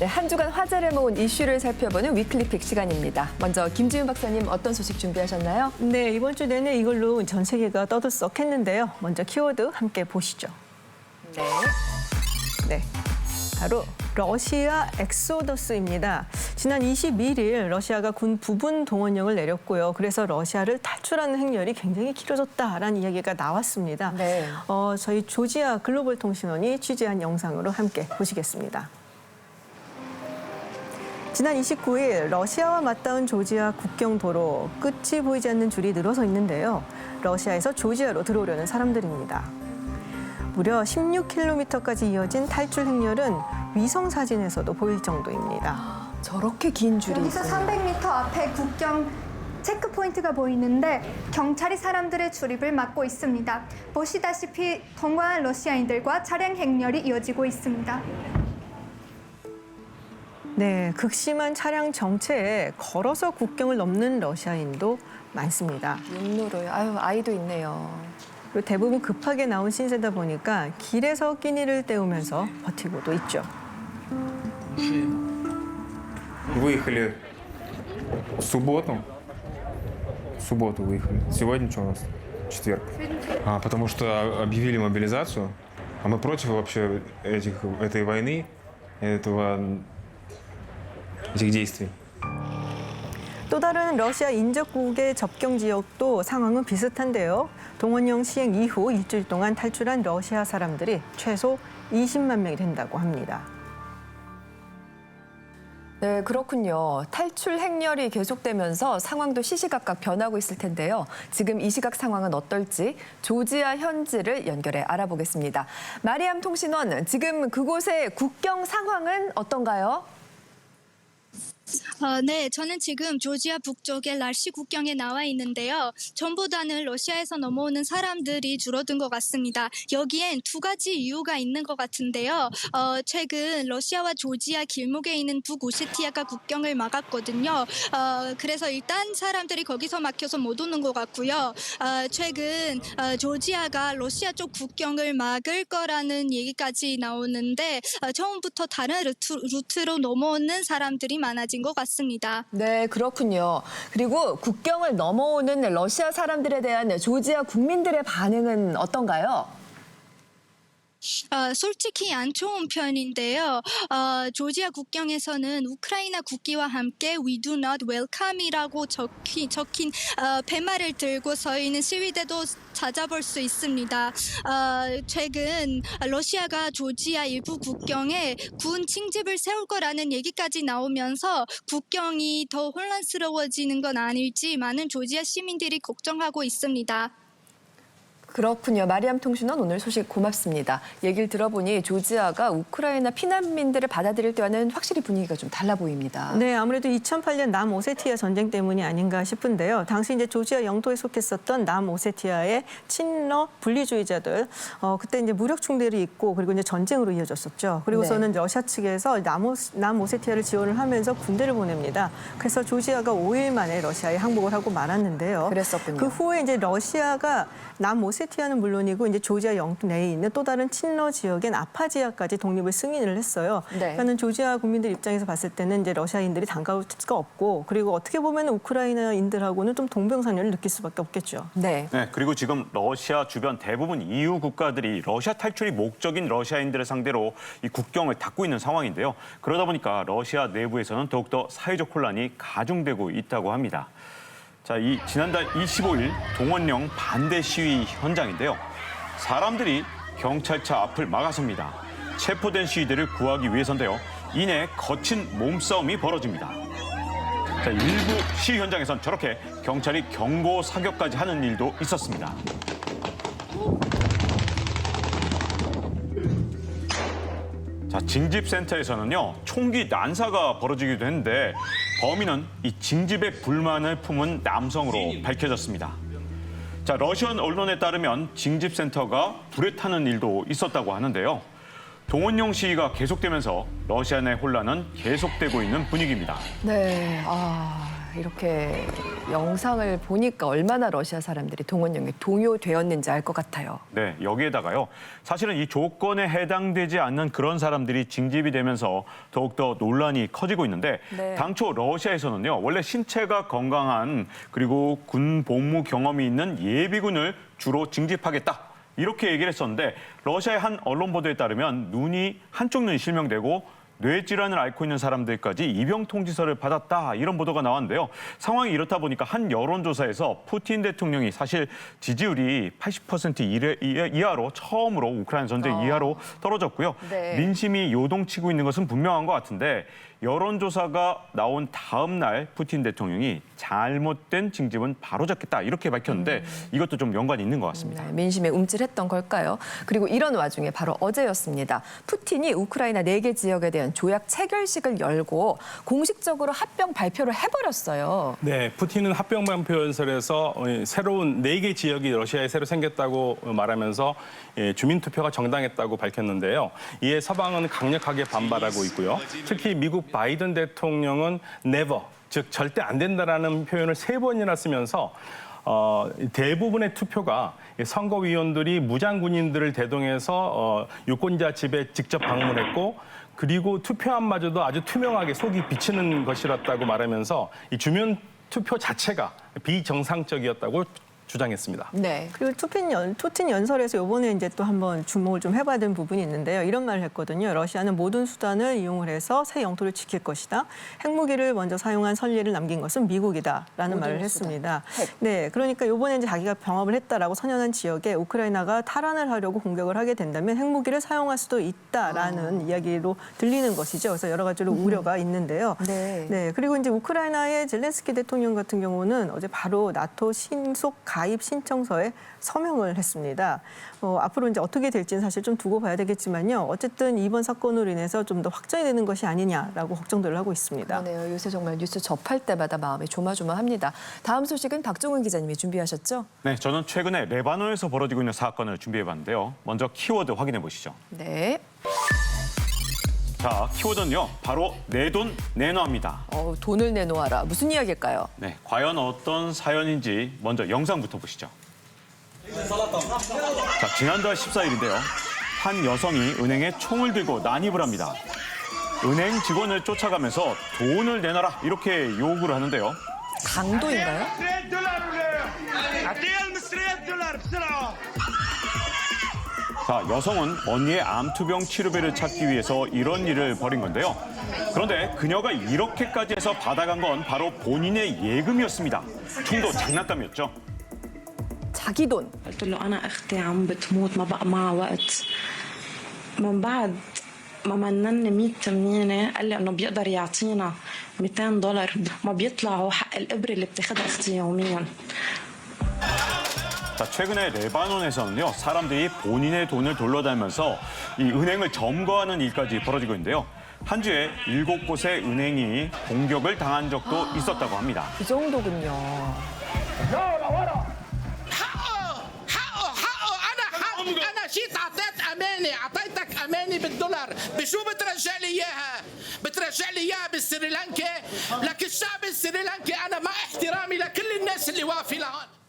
네, 한 주간 화제를 모은 이슈를 살펴보는 위클리픽 시간입니다. 먼저 김지윤 박사님 어떤 소식 준비하셨나요? 네, 이번 주 내내 이걸로 전 세계가 떠들썩했는데요. 먼저 키워드 함께 보시죠. 네, 바로 러시아 엑소더스입니다. 지난 22일 러시아가 군 부분 동원령을 내렸고요. 그래서 러시아를 탈출하는 행렬이 굉장히 길어졌다라는 이야기가 나왔습니다. 네. 저희 조지아 글로벌 통신원이 취재한 영상으로 함께 보시겠습니다. 지난 29일 러시아와 맞닿은 조지아 국경 도로 끝이 보이지 않는 줄이 늘어서 있는데요. 러시아에서 조지아로 들어오려는 사람들입니다. 무려 16km까지 이어진 탈출 행렬은 위성 사진에서도 보일 정도입니다. 저렇게 긴 줄이 여기서 있군요. 300m 앞에 국경 체크포인트가 보이는데 경찰이 사람들의 출입을 막고 있습니다. 보시다시피 통과한 러시아인들과 차량 행렬이 이어지고 있습니다. 네, 극심한 차량 정체에 걸어서 국경을 넘는 러시아인도 많습니다. 육로로요. 아유, 아이도 있네요. 그리고 대부분 급하게 나온 신세다 보니까 길에서 끼니를 때우면서 버티고도 있죠. Выехали в субботу. В субботу выехали. Сегодня что у нас? Четверг. Потому что объявили мобилизацию. А мы против вообще этой войны, этих действий. 또 다른 러시아 인접국의 접경 지역도 상황은 비슷한데요. 동원령 시행 이후 일주일 동안 탈출한 러시아 사람들이 최소 20만 명이 된다고 합니다. 네, 그렇군요. 탈출 행렬이 계속되면서 상황도 시시각각 변하고 있을 텐데요. 지금 이 시각 상황은 어떨지 조지아 현지를 연결해 알아보겠습니다. 마리암 통신원, 지금 그곳의 국경 상황은 어떤가요? 네, 저는 지금 조지아 북쪽의 랄시 국경에 나와 있는데요. 전보다는 러시아에서 넘어오는 사람들이 줄어든 것 같습니다. 여기엔 두 가지 이유가 있는 것 같은데요. 최근 러시아와 조지아 길목에 있는 북오세티아가 국경을 막았거든요. 그래서 일단 사람들이 거기서 막혀서 못 오는 것 같고요. 최근 조지아가 러시아 쪽 국경을 막을 거라는 얘기까지 나오는데 처음부터 다른 루트로 넘어오는 사람들이 많아진 것 같습니다. 네, 그렇군요. 그리고 국경을 넘어오는 러시아 사람들에 대한 조지아 국민들의 반응은 어떤가요? 솔직히 안 좋은 편인데요. 조지아 국경에서는 우크라이나 국기와 함께 We do not welcome이라고 적힌 팻말을 들고 서 있는 시위대도 찾아볼 수 있습니다. 최근 러시아가 조지아 일부 국경에 군 칭집을 세울 거라는 얘기까지 나오면서 국경이 더 혼란스러워지는 건 아닐지 많은 조지아 시민들이 걱정하고 있습니다. 그렇군요. 마리암 통신원 오늘 소식 고맙습니다. 얘기를 들어보니 조지아가 우크라이나 피난민들을 받아들일 때와는 확실히 분위기가 좀 달라 보입니다. 네, 아무래도 2008년 남오세티아 전쟁 때문이 아닌가 싶은데요. 당시 이제 조지아 영토에 속했었던 남오세티아의 친러 분리주의자들, 그때 이제 무력 충돌이 있고 그리고 이제 전쟁으로 이어졌었죠. 그리고서는 러시아 측에서 남오세티아를 지원을 하면서 군대를 보냅니다. 그래서 조지아가 5일 만에 러시아에 항복을 하고 말았는데요. 그랬었군요. 그 후에 이제 러시아가 남오세티아는 물론이고 이제 조지아 영토 내에 있는 또 다른 친러 지역인 아파지아까지 독립을 승인을 했어요. 네. 그러니까는 조지아 국민들 입장에서 봤을 때는 이제 러시아인들이 반가울 수가 없고 그리고 어떻게 보면 우크라이나인들하고는 좀 동병상련을 느낄 수밖에 없겠죠. 네. 네, 그리고 지금 러시아 주변 대부분 EU 국가들이 러시아 탈출이 목적인 러시아인들을 상대로 이 국경을 닫고 있는 상황인데요. 그러다 보니까 러시아 내부에서는 더욱더 사회적 혼란이 가중되고 있다고 합니다. 자, 지난달 25일 동원령 반대 시위 현장인데요. 사람들이 경찰차 앞을 막아섭니다. 체포된 시위대를 구하기 위해서인데요. 이내 거친 몸싸움이 벌어집니다. 자, 일부 시위 현장에선 저렇게 경찰이 경고 사격까지 하는 일도 있었습니다. 자, 징집센터에서는요, 총기 난사가 벌어지기도 했는데 범인은 이 징집에 불만을 품은 남성으로 밝혀졌습니다. 자, 러시안 언론에 따르면 징집센터가 불에 타는 일도 있었다고 하는데요. 동원령 시위가 계속되면서 러시아 내 혼란은 계속되고 있는 분위기입니다. 네. 이렇게 영상을 보니까 얼마나 러시아 사람들이 동원령에 동요되었는지 알 것 같아요. 네, 여기에다가요. 사실은 이 조건에 해당되지 않는 그런 사람들이 징집이 되면서 더욱더 논란이 커지고 있는데 네. 당초 러시아에서는요. 원래 신체가 건강한 그리고 군 복무 경험이 있는 예비군을 주로 징집하겠다. 이렇게 얘기를 했었는데 러시아의 한 언론 보도에 따르면 한쪽 눈이 실명되고 뇌질환을 앓고 있는 사람들까지 입영 통지서를 받았다 이런 보도가 나왔는데요. 상황이 이렇다 보니까 한 여론조사에서 푸틴 대통령이 사실 지지율이 80% 이하로 처음으로 우크라이나 전쟁 이하로 떨어졌고요. 네. 민심이 요동치고 있는 것은 분명한 것 같은데 여론조사가 나온 다음 날 푸틴 대통령이 잘못된 징집은 바로잡겠다 이렇게 밝혔는데 이것도 좀 연관이 있는 것 같습니다. 네, 민심에 움찔했던 걸까요? 그리고 이런 와중에 바로 어제였습니다. 푸틴이 우크라이나 4개 지역에 대한 조약 체결식을 열고 공식적으로 합병 발표를 해버렸어요. 네, 푸틴은 합병 발표 연설에서 새로운 4개 지역이 러시아에 새로 생겼다고 말하면서 주민투표가 정당했다고 밝혔는데요. 이에 서방은 강력하게 반발하고 있고요. 특히 미국 바이든 대통령은 never, 즉 절대 안 된다라는 표현을 3번이나 쓰면서 대부분의 투표가 선거위원들이 무장군인들을 대동해서 유권자 집에 직접 방문했고 그리고 투표함마저도 아주 투명하게 속이 비치는 것이었다고 말하면서 이 주민 투표 자체가 비정상적이었다고 주장했습니다. 네. 그리고 푸틴 연설에서 이번에 이제 또 한번 주목을 좀 해봐야 되는 부분이 있는데요. 이런 말을 했거든요. 러시아는 모든 수단을 이용을 해서 새 영토를 지킬 것이다. 핵무기를 먼저 사용한 선례를 남긴 것은 미국이다라는 말을 했습니다. 네, 그러니까 이번에 이제 자기가 병합을 했다라고 선언한 지역에 우크라이나가 탈환을 하려고 공격을 하게 된다면 핵무기를 사용할 수도 있다라는 이야기로 들리는 것이죠. 그래서 여러 가지로 우려가 있는데요. 네. 네, 그리고 이제 우크라이나의 젤렌스키 대통령 같은 경우는 어제 바로 나토 신속 가입 신청서에 서명을 했습니다. 앞으로 이제 어떻게 될지는 사실 좀 두고 봐야 되겠지만요. 어쨌든 이번 사건으로 인해서 좀 더 확장이 되는 것이 아니냐라고 걱정들을 하고 있습니다. 그러네요. 요새 정말 뉴스 접할 때마다 마음이 조마조마합니다. 다음 소식은 박종은 기자님이 준비하셨죠? 네, 저는 최근에 레바논에서 벌어지고 있는 사건을 준비해봤는데요. 먼저 키워드 확인해 보시죠. 네. 자, 키워드는요. 바로 내 돈 내놔입니다. 돈을 내놓아라. 무슨 이야기일까요? 네, 과연 어떤 사연인지 먼저 영상부터 보시죠. 자, 지난달 14일인데요. 한 여성이 은행에 총을 들고 난입을 합니다. 은행 직원을 쫓아가면서 돈을 내놔라 이렇게 요구를 하는데요. 강도인가요? 자, 여성은 언니의 암투병 치료비를 찾기 위해서 이런 일을 벌인 건데요. 그런데 그녀가 이렇게까지 해서 받아간 건 바로 본인의 예금이었습니다. 총도 장난감이었죠. 자기 돈. قلت له أنا أختي عم بتموت ما بقى معها وقت من بعد ما منن 100 تمنينة قال لي إنه بيقدر يعطينا $200 ما بيطلعوا حق الإبرة اللي بتاخدها أختي يوميا. 자, 최근에 레바논에서는요, 사람들이 본인의 돈을 돌려다니면서 이 은행을 점거하는 일까지 벌어지고 있는데요. 한 주에 7곳의 은행이 공격을 당한 적도 있었다고 합니다. 그 정도군요. انا جيت اعطيتك امانه بالدولار بشو بترجع لي اياها بترجع لي اياها بالسريلانكي لك الشعب السريلانكي انا مع احترامي لكل الناس اللي واقفه لهون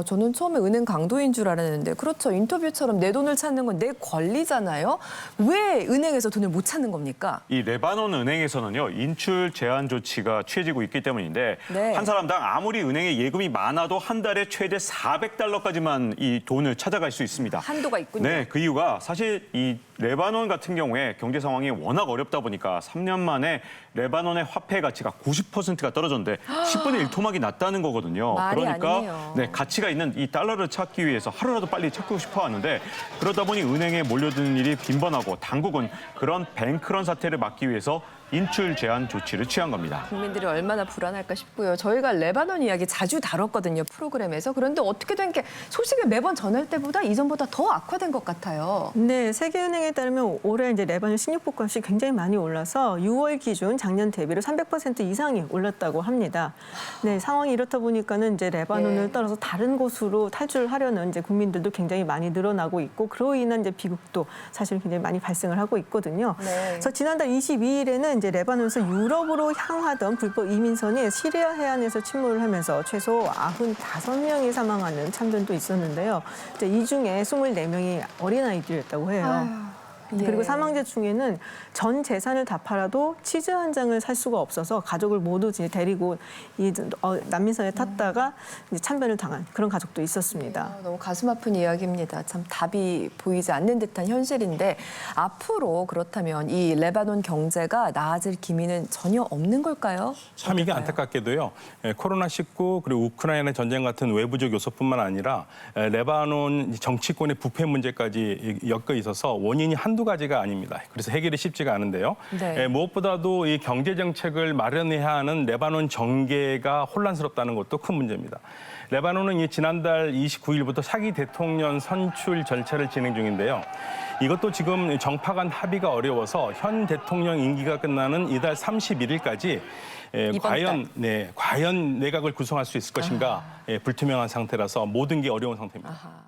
저는 처음에 은행 강도인 줄 알았는데 그렇죠. 인터뷰처럼 내 돈을 찾는 건 내 권리잖아요. 왜 은행에서 돈을 못 찾는 겁니까? 이 레바논 은행에서는요, 인출 제한 조치가 취해지고 있기 때문인데 네. 한 사람당 아무리 은행에 예금이 많아도 한 달에 최대 $400까지만 이 돈을 찾아갈 수 있습니다. 한도가 있군요. 네, 그 이유가 사실 이 레바논 같은 경우에 경제 상황이 워낙 어렵다 보니까 3년 만에 레바논의 화폐 가치가 90%가 떨어졌는데 10분의 1 토막이 났다는 거거든요. 말이 그러니까 아니네요. 네, 가치가 있는 이 달러를 찾기 위해서 하루라도 빨리 찾고 싶어 하는데 그러다 보니 은행에 몰려드는 일이 빈번하고 당국은 그런 뱅크런 사태를 막기 위해서 인출 제한 조치를 취한 겁니다. 국민들이 얼마나 불안할까 싶고요. 저희가 레바논 이야기 자주 다뤘거든요, 프로그램에서. 그런데 어떻게 된 게 소식을 매번 전할 때보다 이전보다 더 악화된 것 같아요. 네, 세계은행에 따르면 올해 이제 레바논 식료품값이 굉장히 많이 올라서 6월 기준 작년 대비로 300% 이상이 올랐다고 합니다. 네, 상황이 이렇다 보니까는 이제 레바논을 네. 떠나서 다른 곳으로 탈출하려는 이제 국민들도 굉장히 많이 늘어나고 있고 그로 인한 이제 비극도 사실 굉장히 많이 발생을 하고 있거든요. 네. 그래서 지난달 22일에는 이제 레바논에서 유럽으로 향하던 불법 이민선이 시리아 해안에서 침몰을 하면서 최소 95명이 사망하는 참전도 있었는데요. 이제 이 중에 24명이 어린아이들이었다고 해요. 예. 그리고 사망자 중에는 전 재산을 다 팔아도 치즈 한 장을 살 수가 없어서 가족을 모두 이제 데리고 이 난민선에 탔다가 이제 참변을 당한 그런 가족도 있었습니다. 너무 가슴 아픈 이야기입니다. 참 답이 보이지 않는 듯한 현실인데 앞으로 그렇다면 이 레바논 경제가 나아질 기미는 전혀 없는 걸까요? 참 이게 어떨까요? 안타깝게도요. 코로나19 그리고 우크라이나 전쟁 같은 외부적 요소뿐만 아니라 레바논 정치권의 부패 문제까지 엮여 있어서 원인이 한두 가지가 아닙니다. 그래서 해결이 쉽지가 않은데요. 네. 무엇보다도 이 경제 정책을 마련해야 하는 레바논 정계가 혼란스럽다는 것도 큰 문제입니다. 레바논은 이 지난달 29일부터 차기 대통령 선출 절차를 진행 중인데요. 이것도 지금 정파 간 합의가 어려워서 현 대통령 임기가 끝나는 이달 31일까지 과연 내각을 구성할 수 있을 것인가 불투명한 상태라서 모든 게 어려운 상태입니다. 아하.